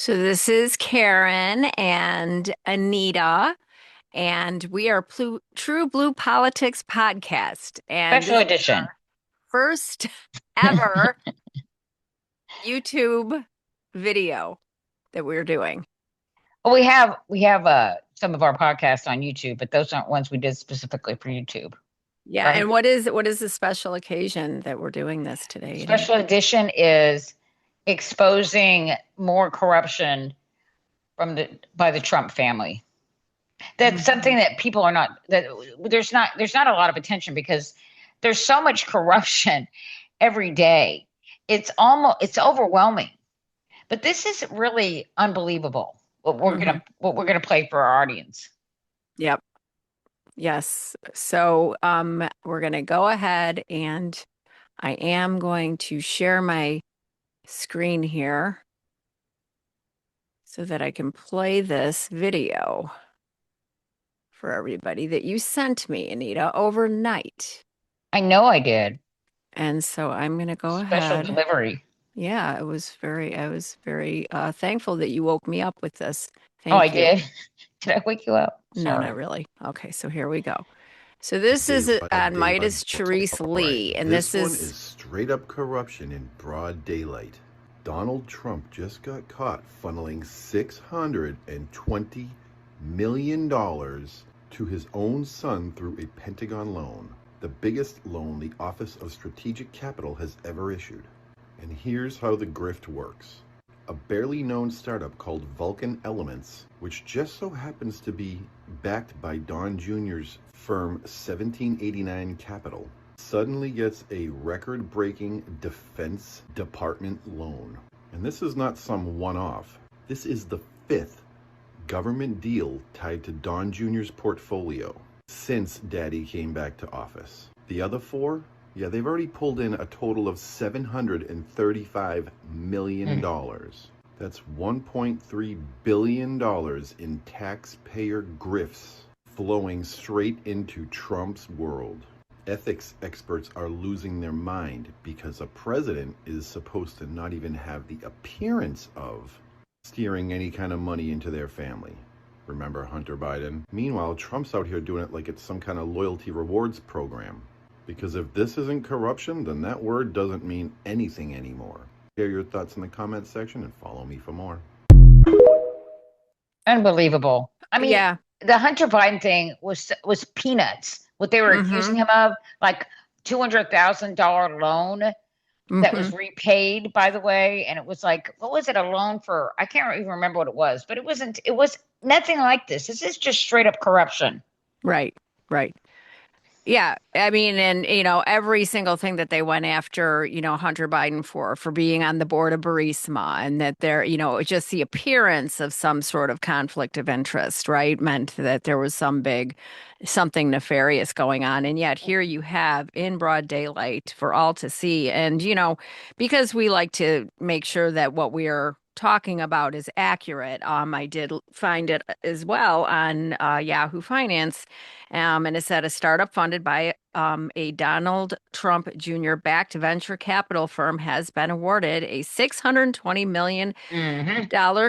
So this is Karen and Anita, and we are True Blue Politics Podcast. And Special this is edition. our first ever YouTube video that we're doing. Well, we have some of our podcasts on YouTube, but those aren't ones we did specifically for YouTube, Yeah, and right? what is the special occasion that we're doing this today, Anita? Special edition is exposing more corruption from the by the Trump family. That's Mhm. something that people are not that there's not a lot of attention because there's so much corruption every day. It's overwhelming. But this is really unbelievable Mhm. what we're gonna play for our audience. Yep. Yes. So we're gonna go ahead and I am going to share my screen here so that I can play this video for everybody that you sent me, Anita, overnight. I know I did. And so I'm going to go Special ahead. delivery. Yeah, I was very thankful that you woke me up with this. Oh, I Thank you. did. Did I wake you up? No, not Sorry. really. Okay, so here we go. So this Day is by on day by Midas day. Therese All right, Lee, and this this one is is straight up corruption in broad daylight. Donald Trump just got caught funneling $620 million to his own son through a Pentagon loan, the biggest loan the Office of Strategic Capital has ever issued. And here's how the grift works. A barely known startup called Vulcan Elements, which just so happens to be backed by Don Jr.'s firm 1789 Capital, suddenly gets a record-breaking Defense Department loan. And this is not some one-off. This is the fifth government deal tied to Don Jr.'s portfolio since Daddy came back to office. The other four, yeah, they've already pulled in a total of $735 million. That's $1.3 billion in taxpayer grifts flowing straight into Trump's world. Ethics experts are losing their mind because a president is supposed to not even have the appearance of steering any kind of money into their family. Remember Hunter Biden? Meanwhile, Trump's out here doing it like it's some kind of loyalty rewards program. Because if this isn't corruption, then that word doesn't mean anything anymore. Share your thoughts in the comments section and follow me for more. Unbelievable. I mean, yeah. the Hunter Biden thing was peanuts. What they were accusing Mm-hmm. him of, like $200,000 loan that Mm-hmm. was repaid, by the way, and it was like, what was it, a loan for? I can't even remember what it was, but it wasn't. It was nothing like this. This is just straight up corruption. Right. Right. Yeah, I mean, and every single thing that they went after, Hunter Biden for being on the board of Burisma, and that there, just the appearance of some sort of conflict of interest, right, meant that there was something nefarious going on. And yet here you have in broad daylight for all to see. And, because we like to make sure that what we are talking about is accurate, I did find it as well on Yahoo Finance. And it said a startup funded by a Donald Trump Jr. backed venture capital firm has been awarded a $620 million Hmm.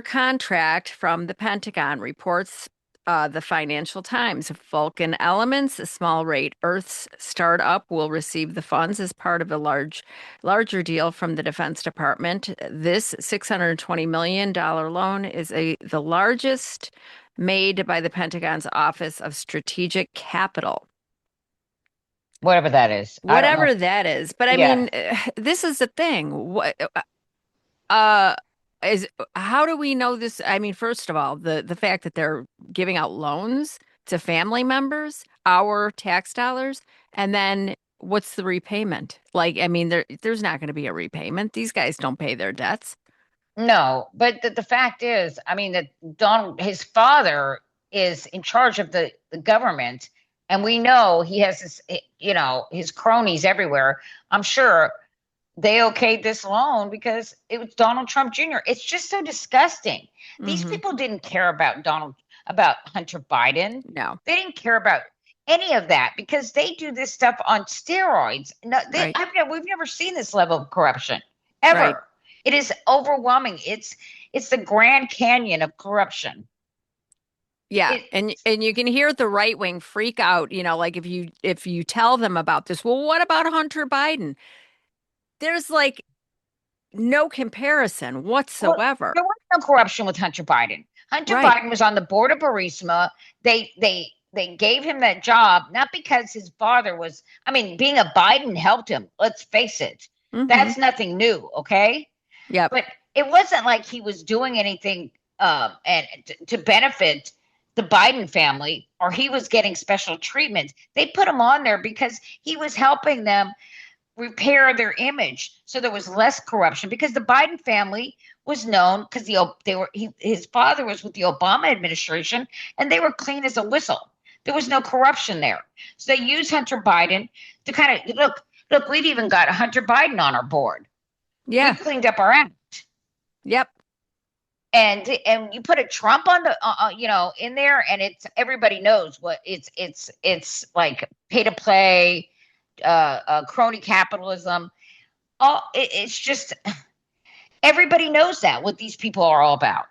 contract from the Pentagon, reports the Financial Times. Vulcan Elements, a small rate Earth's startup, will receive the funds as part of a larger deal from the Defense Department. This $620 million loan is the largest made by the Pentagon's Office of Strategic Capital. Whatever that is. I don't know. Whatever that is. But I Yeah. mean, this is the thing. Uh, is how do we know this? I mean, first of all, the fact that they're giving out loans to family members, our tax dollars, and then what's the repayment? Like, I mean, there's not going to be a repayment. These guys don't pay their debts. No, but the fact is, I mean, that Donald, his father, is in charge of the government, and we know he has his cronies everywhere. I'm sure they okayed this loan because it was Donald Trump Jr. It's just so disgusting. These Hmm. people didn't care about Hunter Biden. No, They didn't care about any of that because they do this stuff on steroids. No, right, we've never seen this level of corruption right. ever. It is overwhelming. It's It's the Grand Canyon of corruption. Yeah, It, and you can hear the right wing freak out, like if you tell them about this. Well, what about Hunter Biden? There's like no comparison well, whatsoever. there was no corruption with Hunter Biden. Hunter Right. Biden was on the board of Burisma. They gave him that job not because his father was. I mean, being a Biden helped him. Let's face it. Hmm. That's nothing new. Okay. Yep. But it wasn't like he was doing anything and to benefit the Biden family or he was getting special treatment. They put him on there because he was helping them repair their image, so there was less corruption because the Biden family was known because his father was with the Obama administration and they were clean as a whistle. There was no corruption there, so they used Hunter Biden to kind of look. We've even got Hunter Biden on our board. Yeah. We've cleaned up our act. Yep. And you put a Trump on the in there, and it's everybody knows what it's like pay to play, crony capitalism. It's just everybody knows that what these people are all about.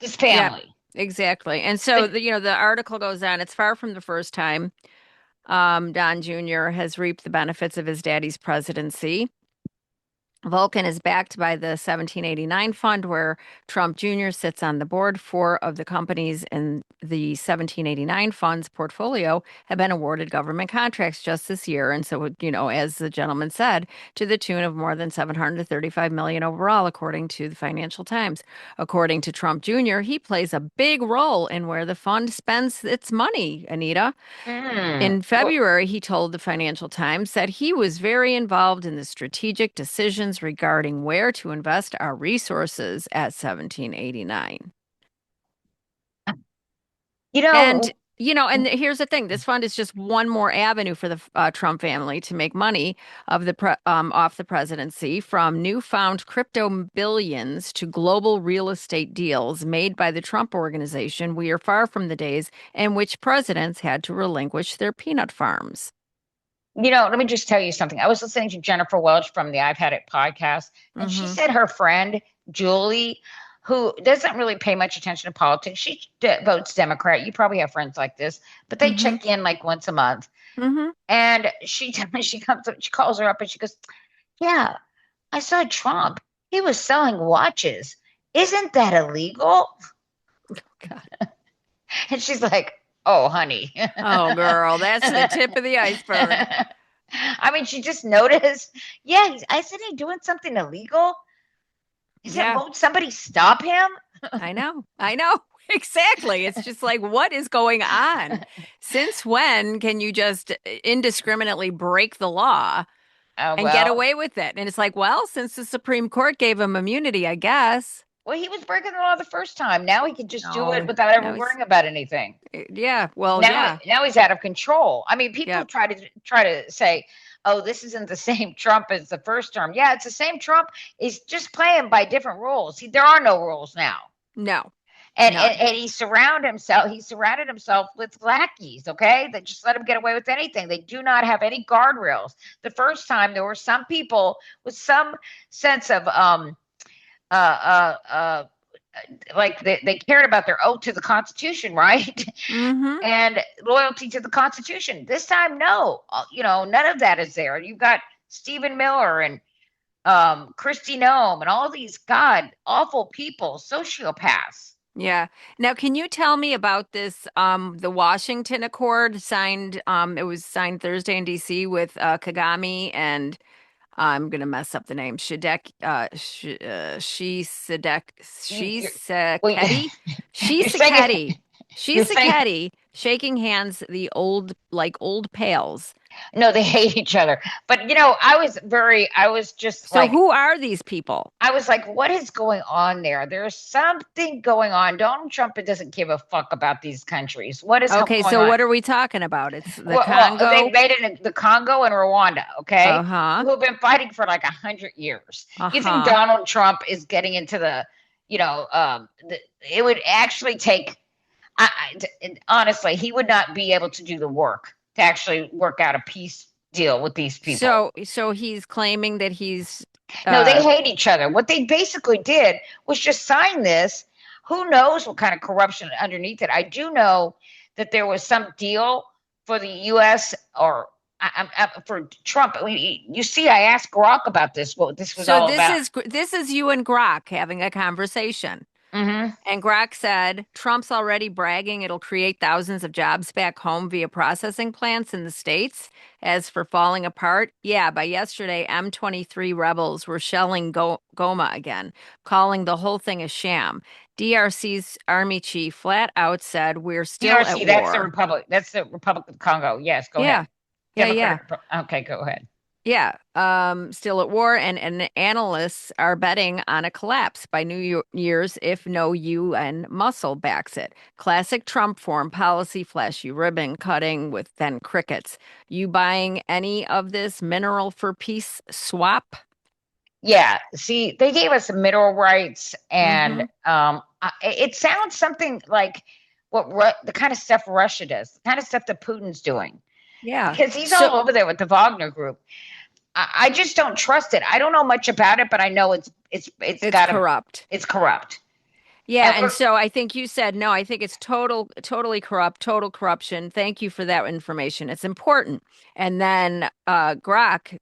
This Yeah, family. exactly. And so the article goes on. It's far from the first time Don Jr. has reaped the benefits of his daddy's presidency. Vulcan is backed by the 1789 fund, where Trump Jr. sits on the board. Four of the companies in the 1789 fund's portfolio have been awarded government contracts just this year. And so, as the gentleman said, to the tune of more than 735 million overall, according to the Financial Times. According to Trump Jr., he plays a big role in where the fund spends its money, Anita. In Well, February, he told the Financial Times that he was very involved in the strategic decisions regarding where to invest our resources at 1789. you And, know, and here's the thing, this fund is just one more avenue for the Trump family to make money off the presidency, from newfound crypto billions to global real estate deals made by the Trump organization. We are far from the days in which presidents had to relinquish their peanut farms. let me just tell you something. I was listening to Jennifer Welch from the I've Had It podcast, and she Hmm. said her friend, Julie, who doesn't really pay much attention to politics, she votes Democrat. You probably have friends like this, but they Hmm. check in like once a month. Hmm. And she comes up, she calls her up and she goes, yeah, I saw Trump. He was selling watches. Isn't that illegal? God. And she's like, oh, honey. Oh, girl, that's the tip of the iceberg. I mean, she just noticed. Yeah, I said, he doing something illegal? He said, Yeah, won't somebody stop him? I know. I know. Exactly. It's just like, what is going on? Since when can you just indiscriminately break the law Oh, and get well. away with it? And it's like, well, since the Supreme Court gave him immunity, I guess. Well, he was breaking the law the first time. Now he can just do it No, without ever no, worrying about anything. yeah, well, Now, yeah, now he's out of control. I mean, people yep, try to say, "Oh, this isn't the same Trump as the first term." Yeah, it's the same Trump. He's just playing by different rules. See, there are no rules now. no, And none. he surrounded himself with lackeys, okay, that just let him get away with anything. They do not have any guardrails. The first time there were some people with some sense of uh uh uh like they cared about their oath to the Constitution, right? Mm-hmm. And loyalty to the Constitution. This time, no, none of that is there. You've got Stephen Miller and Christy Nome and all these god awful people, sociopaths. Yeah. Now, can you tell me about this, the Washington Accord signed, it was signed Thursday in DC with Kagame and I'm gonna mess up the name. You're, well, Shisekedi, you're saying Shisekedi, you're saying Shisekedi, shaking hands, the old pals. no, they hate each other. But I was just So like, who are these people? what is going on there? There's something going on. Donald Trump doesn't give a fuck about these countries. What is Okay, going so on? what are we talking about? It's the Well, they Congo. made it in the Congo and Rwanda, okay, Uh-huh. who have been fighting for like 100 years. You think Uh-huh. Donald Trump is getting into it would actually take, honestly, he would not be able to do the work to actually work out a peace deal with these people. So he's claiming that he's No, they Uh, hate each other. What they basically did was just sign this. Who knows what kind of corruption underneath it? I do know that there was some deal for the U.S. or for Trump. You see, I asked Grok about this, what this was so all about. this is you and Grok having a conversation. Hmm. And Grok said, Trump's already bragging it'll create thousands of jobs back home via processing plants in the States. As for falling apart, yeah, by yesterday, M23 rebels were shelling Goma again, calling the whole thing a sham. DRC's army chief flat out said, we're still DRC, at that's the war. Republic. That's the Republic of Congo. Yes, go Yeah, ahead. yeah, yeah. Democratic. Okay, go ahead. Yeah, still at war, and analysts are betting on a collapse by Year's if no UN muscle backs it. Classic Trump form, policy flashy, ribbon cutting with then crickets. You buying any of this mineral for peace swap? Yeah, see, they gave us mineral rights, and Mm-hmm. it sounds something like the kind of stuff Russia does, the kind of stuff that Putin's doing, Yeah. because he's all So over there with the Wagner Group. I just don't trust it. I don't know much about it, but I know it's it's got to corrupt. it's corrupt. Yeah, And and we're so I think you said no, I think it's totally corrupt, total corruption. Thank you for that information. It's important. And then Grok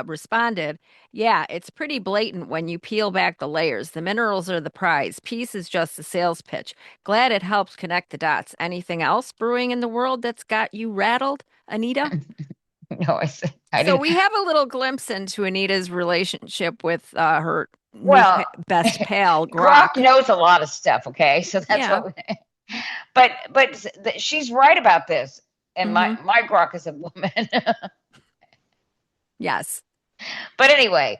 responded, yeah, it's pretty blatant when you peel back the layers. The minerals are the prize. Peace is just a sales pitch. Glad it helps connect the dots. Anything else brewing in the world that's got you rattled, Anita? no, I So didn't. we have a little glimpse into Anita's relationship with her Well, best pal, Grok Grok. knows a lot of stuff. Okay, so that's Yeah. what. But she's right about this, and Hmm. my Grok is a woman. Yes. But anyway,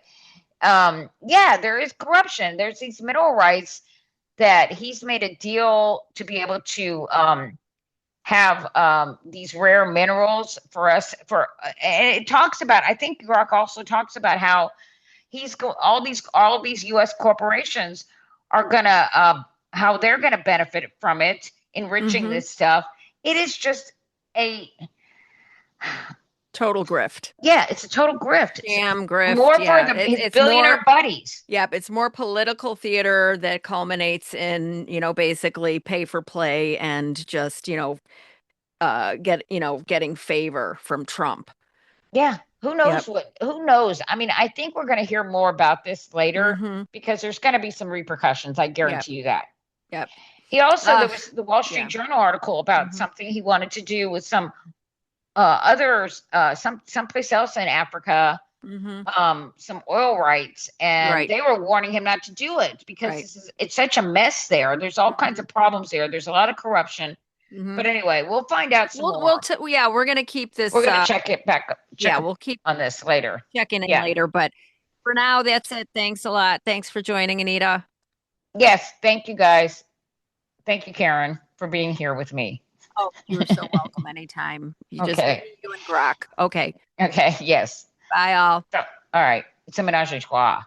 yeah, there is corruption. There's these mineral rights that he's made a deal to be able to have these rare minerals for us. And it talks about. I think Grok also talks about how all these U.S. corporations are gonna how they're gonna benefit from it, enriching Hmm. this stuff. It is just a Total grift. yeah, it's a total grift. It's Scam grift. more for Yeah. his It's billionaire more, buddies. yep, it's more political theater that culminates in, basically pay for play and just, getting favor from Trump. Yeah, who Yep. knows what? Who knows? I mean, I think we're going to hear more about this later Hmm. because there's going to be some repercussions. I Yep. guarantee you that. Yep. He also there Uh, was the Wall Street yeah. Journal article about Hmm. something he wanted to do with some others, someplace else in Africa, Hmm. some oil rights, and Right. they were warning him not to do it because Right. it's such a mess there. There's all kinds Hmm. of problems there. There's a lot of corruption. Hmm. But anyway, we'll find out some more. Yeah, we're gonna keep We're this. going to check it back up, Yeah, check up we'll keep on this later. checking in Yeah. later. But for now, that's it. Thanks a lot. Thanks for joining, Anita. Yes. Thank you guys. Thank you, Karen, for being here with me. Oh, you're so welcome anytime. You just Okay. you and Grok. Okay. Okay. Yes. Bye all. So, all right. It's a menage a trois.